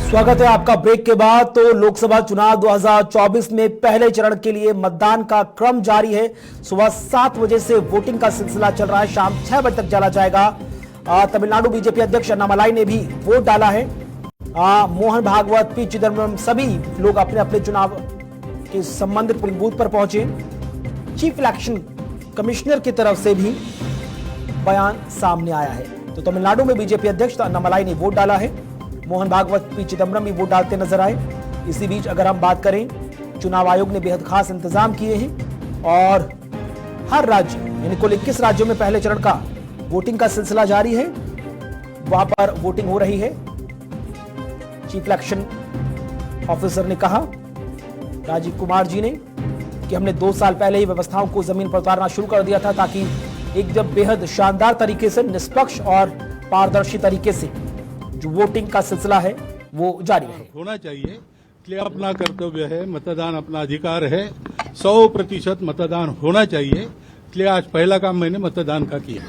स्वागत है आपका ब्रेक के बाद। तो लोकसभा चुनाव 2024 में पहले चरण के लिए मतदान का क्रम जारी है। सुबह 7 बजे से वोटिंग का सिलसिला चल रहा है, शाम 6 बजे तक चला जाएगा। तमिलनाडु बीजेपी अध्यक्ष अन्नामलाई ने भी वोट डाला है। मोहन भागवत, पी चिदम्बरम, सभी लोग अपने अपने चुनाव के संबंधित पोलिंग बूथ पर पहुंचे। चीफ इलेक्शन कमिश्नर की तरफ से भी बयान सामने आया है। तो तमिलनाडु में बीजेपी अध्यक्ष अन्नामलाई ने वोट डाला है। मोहन भागवत, पी चिदम्बरम भी वोट डालते नजर आए। इसी बीच अगर हम बात करें, चुनाव आयोग ने बेहद खास इंतजाम किए हैं और हर राज्य यानी कुल 21 राज्यों में पहले चरण का वोटिंग का सिलसिला जारी है। वहां पर वोटिंग हो रही है। चीफ इलेक्शन ऑफिसर ने कहा, राजीव कुमार जी ने, कि हमने 2 साल पहले ही व्यवस्थाओं को जमीन पर उतारना शुरू कर दिया था ताकि एक जब बेहद शानदार तरीके से, निष्पक्ष और पारदर्शी तरीके से जो वोटिंग का सिलसिला है वो जारी रहे। होना चाहिए, इसलिए अपना कर्तव्य है, मतदान अपना अधिकार है। 100% मतदान होना चाहिए, इसलिए आज पहला काम मैंने मतदान का किया।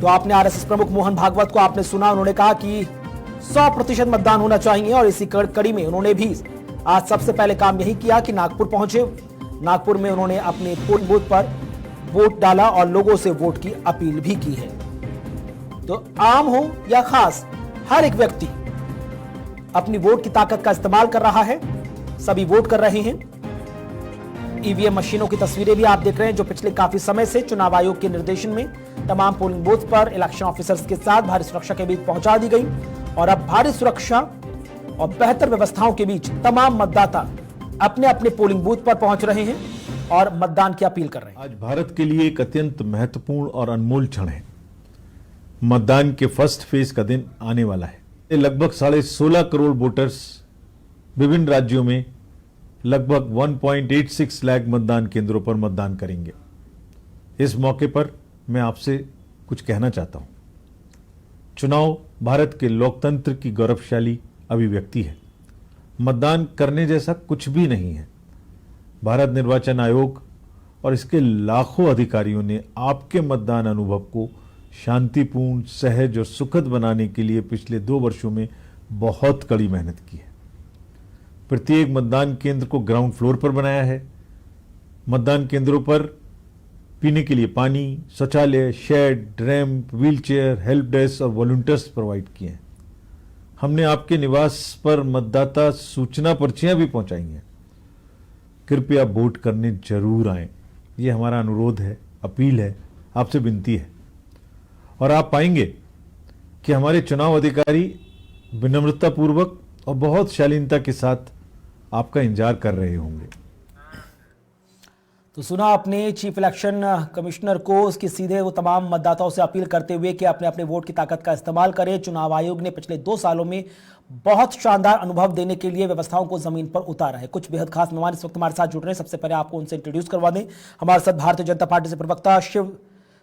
तो आपने आरएसएस प्रमुख मोहन भागवत को आपने सुना, उन्होंने कहा कि 100% मतदान होना चाहिए और इसी कड़ी में उन्होंने भी आज सबसे पहले काम यही किया कि नागपुर पहुंचे। नागपुर में उन्होंने अपने पोलिंग बूथ पर वोट डाला और लोगों से वोट की अपील भी की है। तो आम हो या खास, हर एक व्यक्ति अपनी वोट की ताकत का इस्तेमाल कर रहा है। सभी वोट कर रहे हैं। ईवीएम मशीनों की तस्वीरें भी आप देख रहे हैं जो पिछले काफी समय से चुनाव आयोग के निर्देशन में तमाम पोलिंग बूथ पर इलेक्शन ऑफिसर्स के साथ भारी सुरक्षा के बीच पहुंचा दी गई और अब भारी सुरक्षा और बेहतर व्यवस्थाओं के बीच तमाम मतदाता अपने अपने पोलिंग बूथ पर पहुंच रहे हैं और मतदान की अपील कर रहे हैं। आज भारत के लिए एक अत्यंत महत्वपूर्ण और अनमोल क्षण है। मतदान के फर्स्ट फेज का दिन आने वाला है। लगभग 16.5 करोड़ वोटर्स विभिन्न राज्यों में लगभग 1.86 लाख मतदान केंद्रों पर मतदान करेंगे। इस मौके पर मैं आपसे कुछ कहना चाहता हूं। चुनाव भारत के लोकतंत्र की गौरवशाली अभिव्यक्ति है। मतदान करने जैसा कुछ भी नहीं है। भारत निर्वाचन आयोग और इसके लाखों अधिकारियों ने आपके मतदान अनुभव को शांतिपूर्ण, सहज और सुखद बनाने के लिए पिछले 2 वर्षों में बहुत कड़ी मेहनत की है। प्रत्येक मतदान केंद्र को ग्राउंड फ्लोर पर बनाया है। मतदान केंद्रों पर पीने के लिए पानी, शौचालय, shed, ramp, wheelchair, help desk और वॉलंटियर्स प्रोवाइड किए हैं। हमने आपके निवास पर मतदाता सूचना पर्चियां भी पहुंचाई हैं। कृपया वोट करने जरूर आएं। ये हमारा अनुरोध है, अपील है, आपसे विनती है। और आप पाएंगे कि हमारे चुनाव अधिकारी विनम्रतापूर्वक और बहुत शालीनता के साथ आपका इंतजार कर रहे होंगे। तो सुना आपने चीफ इलेक्शन कमिश्नर को, उसकी सीधे वो तमाम मतदाताओं से अपील करते हुए कि अपने अपने वोट की ताकत का इस्तेमाल करें। चुनाव आयोग ने पिछले 2 सालों में बहुत शानदार अनुभव देने के लिए व्यवस्थाओं को जमीन पर उतारा है। कुछ बेहद खास मेहमान इस वक्त हमारे साथ जुड़ रहे हैं। सबसे पहले आपको उनसे इंट्रोड्यूस करवा दें। हमारे साथ भारतीय जनता पार्टी से प्रवक्ता शिव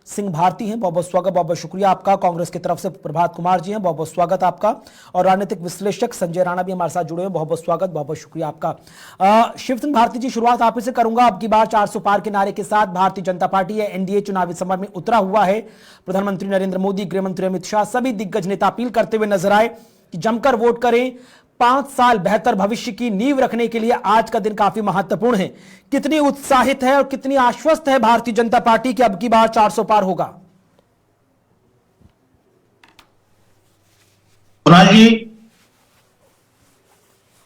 सिंह भारती हैं, बहुत बहुत स्वागत, बहुत बहुत शुक्रिया आपका। कांग्रेस की तरफ से प्रभात कुमार जी हैं, बहुत बहुत स्वागत आपका। और राजनीतिक विश्लेषक संजय राणा भी हमारे साथ जुड़े हैं, बहुत बहुत स्वागत, बहुत बहुत शुक्रिया आपका। शिव सिंह भारती जी, शुरुआत आप ही से करूंगा। अब की बार 400 पार के नारे के साथ भारतीय जनता पार्टी या एनडीए चुनावी समर में उतरा हुआ है। प्रधानमंत्री नरेंद्र मोदी, गृह मंत्री अमित शाह, सभी दिग्गज नेता अपील करते हुए नजर आए कि जमकर वोट करें। 5 साल बेहतर भविष्य की नींव रखने के लिए आज का दिन काफी महत्वपूर्ण है। कितनी उत्साहित है और कितनी आश्वस्त है भारतीय जनता पार्टी कि अब की बार 400 पार होगा? कुणाल जी,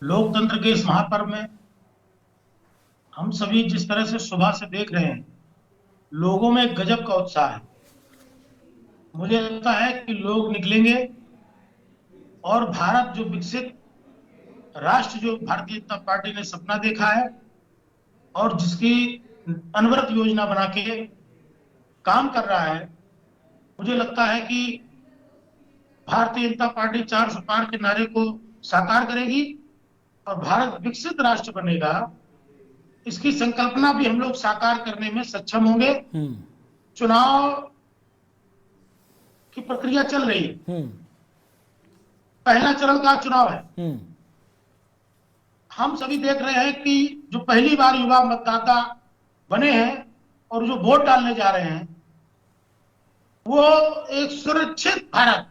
लोकतंत्र के इस महापर्व में हम सभी जिस तरह से सुबह से देख रहे हैं, लोगों में गजब का उत्साह है। मुझे लगता है कि लोग निकलेंगे और भारत जो विकसित राष्ट्र, जो भारतीय जनता पार्टी ने सपना देखा है और जिसकी अनवरत योजना बना के काम कर रहा है, मुझे लगता है कि भारतीय जनता पार्टी 400 पार के नारे को साकार करेगी और भारत विकसित राष्ट्र बनेगा। इसकी संकल्पना भी हम लोग साकार करने में सक्षम होंगे। चुनाव की प्रक्रिया चल रही है। पहला चरण का चुनाव है। हम सभी देख रहे हैं कि जो पहली बार युवा मतदाता बने हैं और जो वोट डालने जा रहे हैं, वो एक सुरक्षित भारत,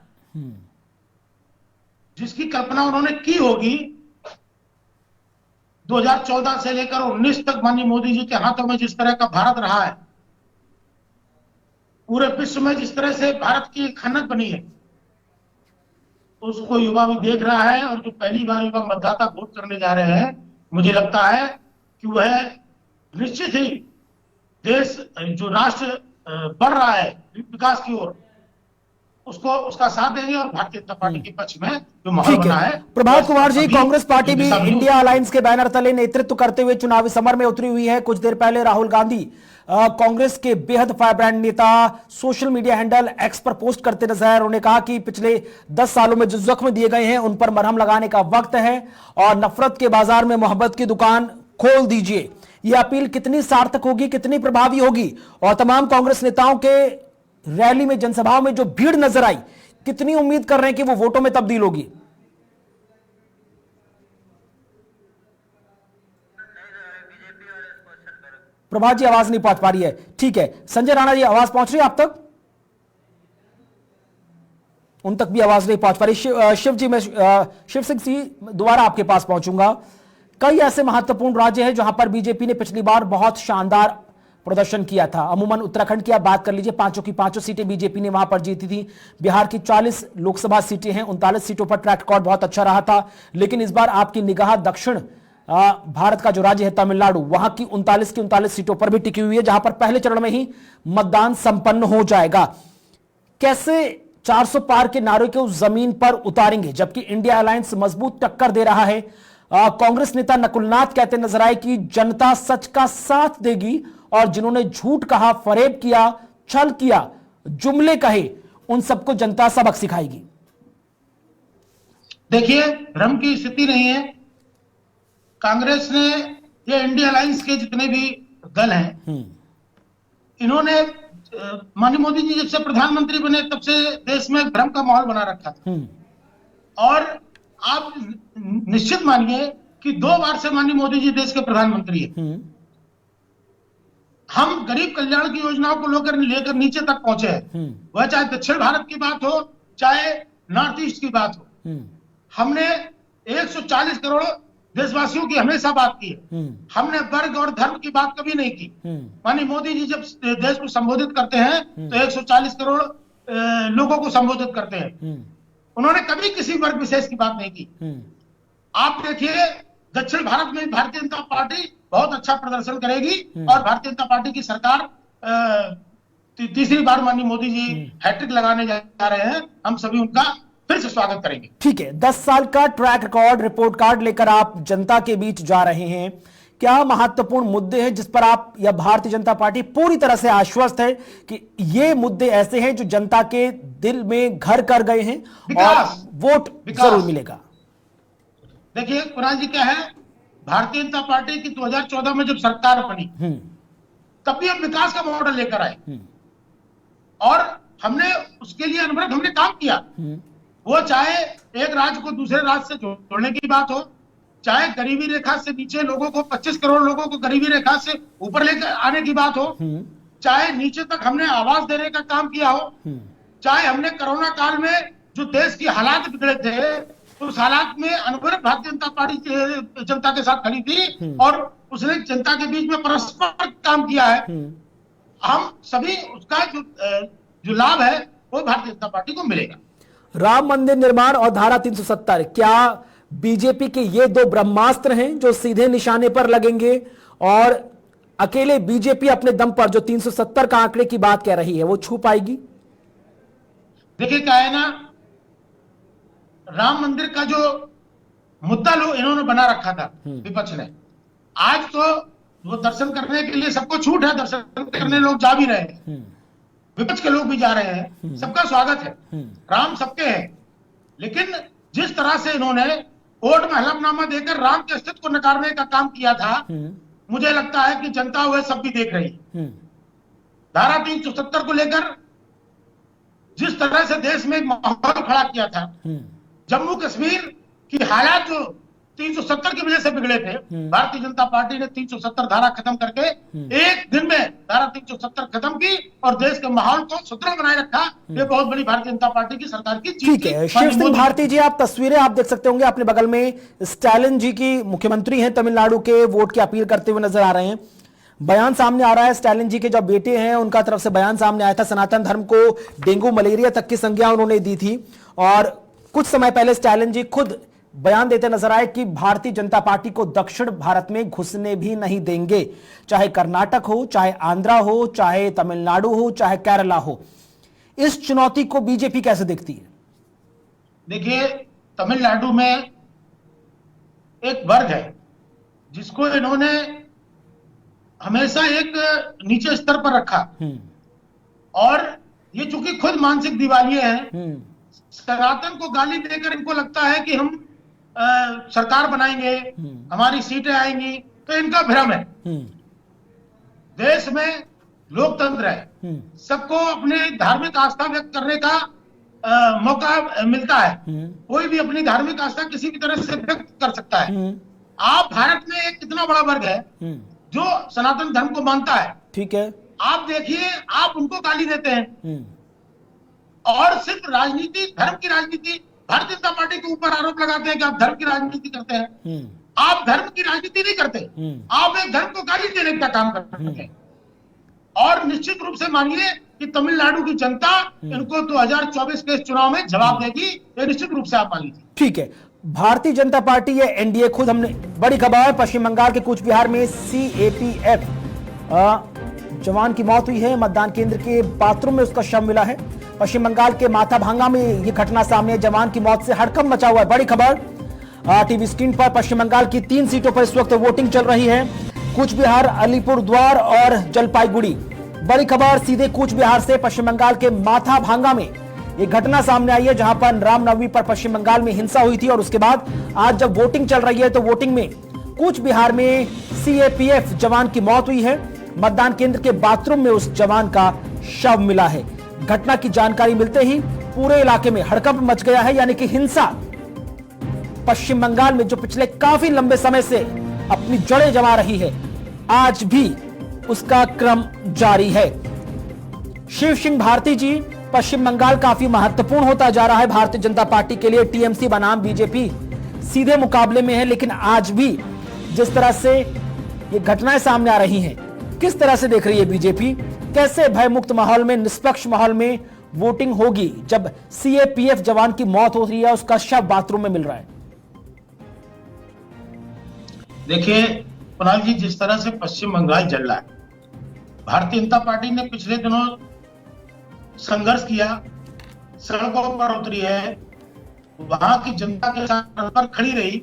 जिसकी कल्पना उन्होंने की होगी 2014 से लेकर 19 तक माननीय मोदी जी के हाथों में जिस तरह का भारत रहा है, पूरे विश्व में जिस तरह से भारत की खनक बनी है, उसको युवा भी देख रहा है। और जो पहली बार युवा मतदाता वोट करने जा रहे हैं, मुझे लगता है कि वह निश्चित ही देश जो राष्ट्र बढ़ रहा है विकास की ओर, उसको उसका साथ देंगे और भारतीय जनता पार्टी के पक्ष में जो माहौल ठीक बना है है। प्रभात कुमार जी, अभी कांग्रेस पार्टी भी दिशा में इंडिया अलायंस के बैनर तले नेतृत्व करते हुए चुनावी समर में उतरी हुई है। कुछ देर पहले राहुल गांधी कांग्रेस के बेहद फायरब्रांड नेता सोशल मीडिया हैंडल एक्स पर पोस्ट करते नजर। उन्होंने कहा कि पिछले 10 सालों में जो जख्म दिए गए हैं उन पर मरहम लगाने का वक्त है और नफरत के बाजार में मोहब्बत की दुकान खोल दीजिए। यह अपील कितनी सार्थक होगी, कितनी प्रभावी होगी, और तमाम कांग्रेस नेताओं के रैली में, जनसभाओं में जो भीड़ नजर आई, कितनी उम्मीद कर रहे हैं कि वो वोटों में तब्दील होगी? प्रभात जी आवाज नहीं पहुंच पा रही है। ठीक है, संजय राणा जी आवाज पहुंच रही है आप तक? उन तक भी आवाज नहीं पहुंच पा रही। शिव जी, मैं शिव सिंह जी दोबारा आपके पास पहुंचूंगा। कई ऐसे महत्वपूर्ण राज्य हैं जहां पर बीजेपी ने पिछली बार बहुत शानदार प्रदर्शन किया था। अमूमन उत्तराखंड की आप बात कर लीजिए, 5 की 5 सीटें बीजेपी ने वहां पर जीती थी। बिहार की 40 लोकसभा सीटें हैं, 39 सीटों पर ट्रैक रिकॉर्ड बहुत अच्छा रहा था। लेकिन इस बार आपकी निगाह दक्षिण भारत का जो राज्य है तमिलनाडु, वहां की 39 सीटों पर भी टिकी हुई है, जहां पर पहले चरण में ही मतदान संपन्न हो जाएगा। कैसे 400 पार के नारे को जमीन पर उतारेंगे, जबकि इंडिया अलायंस मजबूत टक्कर दे रहा है? कांग्रेस नेता नकुलनाथ कहते नजर आए कि जनता सच का साथ देगी और जिन्होंने झूठ कहा, फरेब किया, छल किया, जुमले कहे, उन सबको जनता सबक सिखाएगी। देखिए, भ्रम की स्थिति नहीं है। कांग्रेस ने, ये इंडिया अलायंस के जितने भी दल हैं, इन्होंने माननीय मोदी जी जब से प्रधानमंत्री बने तब से देश में भ्रम का माहौल बना रखा था। और आप निश्चित मानिए कि 2 बार से माननीय मोदी जी देश के प्रधानमंत्री हैं। हम गरीब कल्याण की योजनाओं को लेकर नीचे तक पहुंचे हैं, वह चाहे दक्षिण भारत की बात हो, चाहे नॉर्थ ईस्ट की बात हो। हमने 140 करोड़ देशवासियों की हमेशा बात की है। हमने वर्ग और धर्म की बात कभी नहीं की। माननीय मोदी जी जब देश को संबोधित करते हैं तो 140 करोड़ लोगों को संबोधित करते हैं। उन्होंने कभी किसी वर्ग विशेष की बात नहीं की। आप देखिए, दक्षिण भारत में भारतीय जनता पार्टी बहुत अच्छा प्रदर्शन करेगी और भारतीय जनता पार्टी की सरकार तीसरी बार माननीय मोदी जी हैट्रिक लगाने जा रहे हैं। हम सभी उनका फिर से स्वागत करेंगे। ठीक है, 10 साल का ट्रैक रिकॉर्ड, रिपोर्ट कार्ड लेकर आप जनता के बीच जा रहे हैं। क्या महत्वपूर्ण मुद्दे हैं जिस पर आप या भारतीय जनता पार्टी पूरी तरह से आश्वस्त है कि ये मुद्दे ऐसे हैं जो जनता के दिल में घर कर गए हैं और वोट जरूर मिलेगा? देखिए कुणाल जी, क्या है, भारतीय जनता पार्टी की 2014 में जब सरकार बनी तब भी हम विकास का मॉडल लेकर आए और हमने उसके लिए अनवरत हमने काम किया। वो चाहे एक राज्य को दूसरे राज्य से जोड़ने की बात हो, चाहे गरीबी रेखा से नीचे लोगों को 25 करोड़ लोगों को गरीबी रेखा से ऊपर लेकर आने की बात हो, चाहे नीचे तक हमने आवास देने का काम किया हो, चाहे हमने कोरोना काल में जो देश की हालात बिगड़े थे उस हालात में अनवरत भारतीय जनता पार्टी जनता के साथ खड़ी थी और उसने जनता के बीच में परस्पर काम किया है। हम सभी उसका जो लाभ है वो भारतीय जनता पार्टी को मिलेगा। राम मंदिर निर्माण और धारा 370, क्या बीजेपी के ये 2 ब्रह्मास्त्र हैं जो सीधे निशाने पर लगेंगे और अकेले बीजेपी अपने दम पर जो 370 का आंकड़े की बात कह रही है वो छू पाएगी? देखिए क्या है ना, राम मंदिर का जो मुद्दा लोग इन्होंने बना रखा था विपक्ष ने, आज तो वो दर्शन करने के लिए सबको छूट है, दर्शन करने लोग जा भी रहे हैं, विपक्ष के लोग भी जा रहे हैं, सबका स्वागत है, राम सबके हैं। लेकिन जिस तरह से इन्होंने कोर्ट में हलफनामा देकर राम के अस्तित्व को नकारने का काम किया था, मुझे लगता है कि जनता वह सब भी देख रही है। धारा 370 को लेकर जिस तरह से देश में एक माहौल खड़ा किया था, जम्मू कश्मीर की हालात जो 370 की वजह से बिगड़े थे। भारतीय जनता पार्टी ने 370 धारा खत्म करके एक दिन में धारा 370 खत्म की और देश के माहौल को सुदृढ़ बनाए रखा। ये बहुत बड़ी भारतीय जनता पार्टी की सरकार की जीत ठीक है। शिव सिंह भारती जी, आप तस्वीरें आप देख सकते होंगे अपने बगल में, स्टालिन जी की मुख्यमंत्री हैं तमिलनाडु के, वोट की अपील करते हुए नजर आ रहे हैं। बयान सामने आ रहा है, स्टालिन जी के जो बेटे हैं उनका तरफ से बयान सामने आया था। सनातन धर्म को डेंगू मलेरिया तक की संज्ञा उन्होंने दी थी और कुछ समय पहले स्टालिन जी खुद बयान देते नजर आए कि भारतीय जनता पार्टी को दक्षिण भारत में घुसने भी नहीं देंगे, चाहे कर्नाटक हो, चाहे आंध्रा हो, चाहे तमिलनाडु हो, चाहे केरला हो। इस चुनौती को बीजेपी कैसे देखती है? देखिए, तमिलनाडु में एक वर्ग है जिसको इन्होंने हमेशा एक नीचे स्तर पर रखा और ये चूंकि खुद मानसिक दिवालिये हैं, सनातन को गाली देकर इनको लगता है कि हम सरकार बनाएंगे, हमारी सीटें आएंगी, तो इनका भ्रम है। देश में लोकतंत्र है, सबको अपने धार्मिक आस्था व्यक्त करने का मौका मिलता है। कोई भी अपनी धार्मिक आस्था किसी भी तरह से व्यक्त कर सकता है। आप भारत में एक कितना बड़ा वर्ग है जो सनातन धर्म को मानता है, ठीक है, आप देखिए, आप उनको गाली देते हैं और सिर्फ राजनीति, धर्म की राजनीति, भारतीय जनता पार्टी के ऊपर आरोप लगाते हैं कि आप धर्म की राजनीति करते हैं। आप धर्म की राजनीति नहीं करते, आप एक धर्म को गाली देने का काम करते हैं। और निश्चित रूप से मानिए कि तमिलनाडु की जनता इनको 2024 के चुनाव में जवाब देगी, ये निश्चित रूप से आप मान लीजिए। ठीक है। भारतीय जनता पार्टी या एनडीए, खुद हमने बड़ी खबर, पश्चिम बंगाल के कूच बिहार में सीएपीएफ जवान की मौत हुई है। मतदान केंद्र के बाथरूम में उसका शव मिला है। पश्चिम बंगाल के माथाभांगा में यह घटना सामने है। जवान की मौत से हड़कंप मचा हुआ है। बड़ी खबर टीवी स्क्रीन पर, पश्चिम बंगाल की 3 सीटों पर इस वक्त वोटिंग चल रही है। कूच बिहार, अलीपुरद्वार और जलपाईगुड़ी। बड़ी खबर सीधे कूच बिहार से पश्चिम बंगाल के माथाभांगा में एक घटना सामने आई है, जहां पर रामनवमी पर पश्चिम बंगाल में हिंसा हुई थी और उसके बाद आज जब वोटिंग चल रही है तो वोटिंग में कूच बिहार में सीएपीएफ जवान की मौत हुई है। मतदान केंद्र के बाथरूम में उस जवान का शव मिला है। घटना की जानकारी मिलते ही पूरे इलाके में हड़कंप मच गया है, यानी कि हिंसा पश्चिम बंगाल में जो पिछले काफी लंबे समय से अपनी जड़ें जमा रही है, आज भी उसका क्रम जारी है। शिव सिंह भारती जी, पश्चिम बंगाल काफी महत्वपूर्ण होता जा रहा है भारतीय जनता पार्टी के लिए। टीएमसी बनाम बीजेपी सीधे मुकाबले में है, लेकिन आज भी जिस तरह से ये घटनाएं सामने आ रही हैं, किस तरह से देख रही है बीजेपी? कैसे भयमुक्त माहौल में, निष्पक्ष माहौल में वोटिंग होगी जब सीएपीएफ जवान की मौत हो रही है, उसका शव बाथरूम में मिल रहा है? देखिए कुणाल जी, जिस तरह से पश्चिम बंगाल जल रहा है, भारतीय जनता पार्टी ने पिछले दिनों संघर्ष किया, सड़कों पर उतरी है, वहां की जनता के साथ पर खड़ी रही।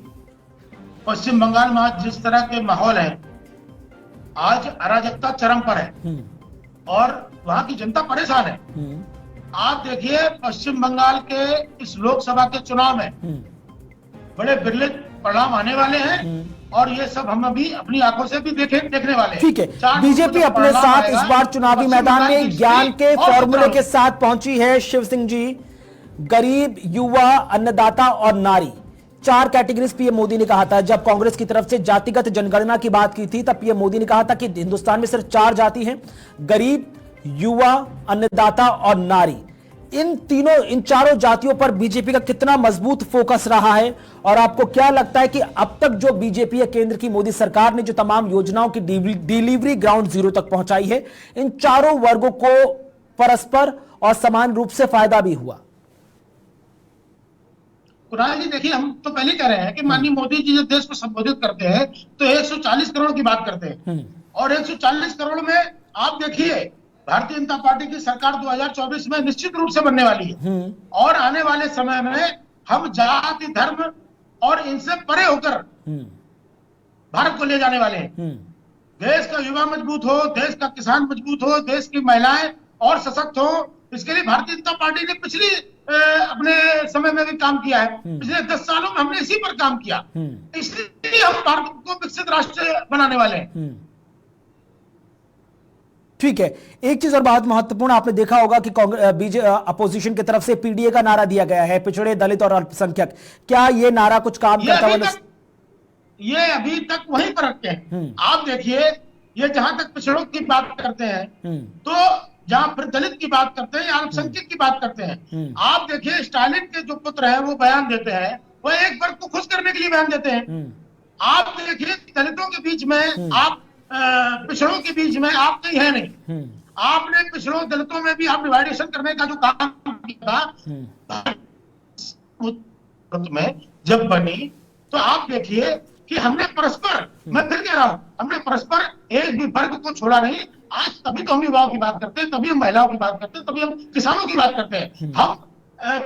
पश्चिम बंगाल में आज जिस तरह के माहौल है, आज अराजकता चरम पर है और वहां की जनता परेशान है। आप देखिए, पश्चिम बंगाल के इस लोकसभा के चुनाव में बड़े बिरले परिणाम आने वाले हैं और ये सब हम अभी अपनी आंखों से भी देखने वाले हैं। ठीक है। बीजेपी अपने साथ इस बार चुनावी मैदान में ज्ञान के फॉर्मूले के साथ पहुंची है। शिव सिंह जी, गरीब, युवा, अन्नदाता और नारी, 4 कैटेगरीज पीएम मोदी ने कहा था। जब कांग्रेस की तरफ से जातिगत जनगणना की बात की थी तब पीएम मोदी ने कहा था कि हिंदुस्तान में सिर्फ 4 जाति हैं, गरीब, युवा, अन्नदाता और नारी। इन चारों जातियों पर बीजेपी का कितना मजबूत फोकस रहा है और आपको क्या लगता है कि अब तक जो बीजेपी या केंद्र की मोदी सरकार ने जो तमाम योजनाओं की डिलीवरी ग्राउंड जीरो तक पहुंचाई है, इन चारों वर्गों को परस्पर और समान रूप से फायदा भी हुआ? कुणाल जी, देखिए, हम तो पहले कह रहे हैं कि माननीय मोदी जी जब देश को संबोधित करते हैं तो 140 करोड़ की बात करते हैं और 140 करोड़ में आप देखिए, भारतीय जनता पार्टी की सरकार 2024 में निश्चित रूप से बनने वाली है और आने वाले समय में हम जाति, धर्म और इनसे परे होकर भारत को ले जाने वाले हैं। देश का युवा मजबूत हो, देश का किसान मजबूत हो, देश की महिलाएं और सशक्त हो, इसके लिए भारतीय जनता पार्टी ने पिछली अपने समय में भी काम किया है। पिछले 10 सालों में हमने इसी पर काम किया, इसलिए हम भारत को विकसित राष्ट्र बनाने वाले हैं। ठीक है। एक चीज और बहुत महत्वपूर्ण, आपने देखा होगा कि कांग्रेस अपोजिशन की तरफ से पीडीए का नारा दिया गया है, पिछड़े, दलित और अल्पसंख्यक। क्या ये नारा कुछ काम करता हुआ? ये अभी तक वहीं पर रखे हैं। आप देखिए, ये जहां तक पिछड़ों की बात करते हैं, तो जहां फिर दलित की बात करते हैं या अल्पसंख्यक की बात करते हैं, आप देखिए स्टालिन के जो पुत्र हैं वो बयान देते हैं, वो एक वर्ग को खुश करने के लिए बयान देते हैं। आप देखिए दलितों के बीच में आप पिछड़ों के बीच में आप कहीं है नहीं। आपने पिछड़ों दलितों में भी आप डिवाइडेशन करने का जो काम किया था में जब बनी, तो आप देखिए कि हमने परस्पर, मैं फिर कह रहा हूं, हमने परस्पर एक भी वर्ग को छोड़ा नहीं। आज तभी तो हम युवाओं की बात करते हैं, तभी हम महिलाओं की बात करते हैं, तभी हम किसानों की बात करते हैं। हम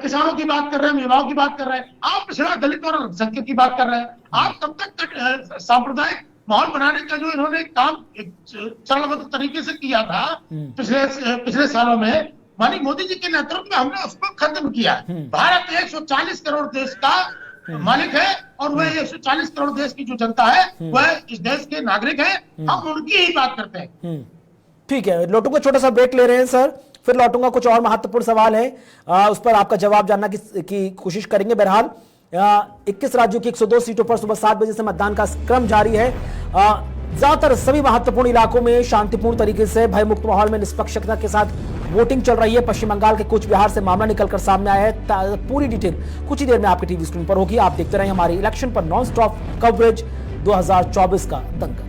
किसानों की बात कर रहे हैं, युवाओं की बात कर रहे हैं, आप पिछड़ा दलित और अल्पसंख्यक की बात कर रहे हैं। आप तब तक सांप्रदायिक माहौल बनाने का जो इन्होंने काम चरणबद्ध तरीके से किया था पिछले सालों में, माननीय मोदी जी के नेतृत्व में हमने उसको खत्म किया। भारत 140 करोड़ देश का मालिक है और वह 140 करोड़ देश की जो जनता है वह इस देश के नागरिक है। हम उनकी ही बात करते हैं। ठीक है, लौटूंगा, छोटा सा ब्रेक ले रहे हैं सर, फिर लौटूंगा। कुछ और महत्वपूर्ण सवाल है, उस पर आपका जवाब जानना की कोशिश करेंगे। बहरहाल 21 राज्यों की 102 सीटों पर सुबह 7 बजे से मतदान का क्रम जारी है। ज्यादातर सभी महत्वपूर्ण इलाकों में शांतिपूर्ण तरीके से भयमुक्त माहौल में निष्पक्षता के साथ वोटिंग चल रही है। पश्चिम बंगाल के कूच बिहार से मामला निकलकर सामने आया है। पूरी डिटेल कुछ ही देर में आपके टीवी स्क्रीन पर होगी। आप देखते रहे हमारी इलेक्शन पर नॉन स्टॉप कवरेज 2024 का दंगल।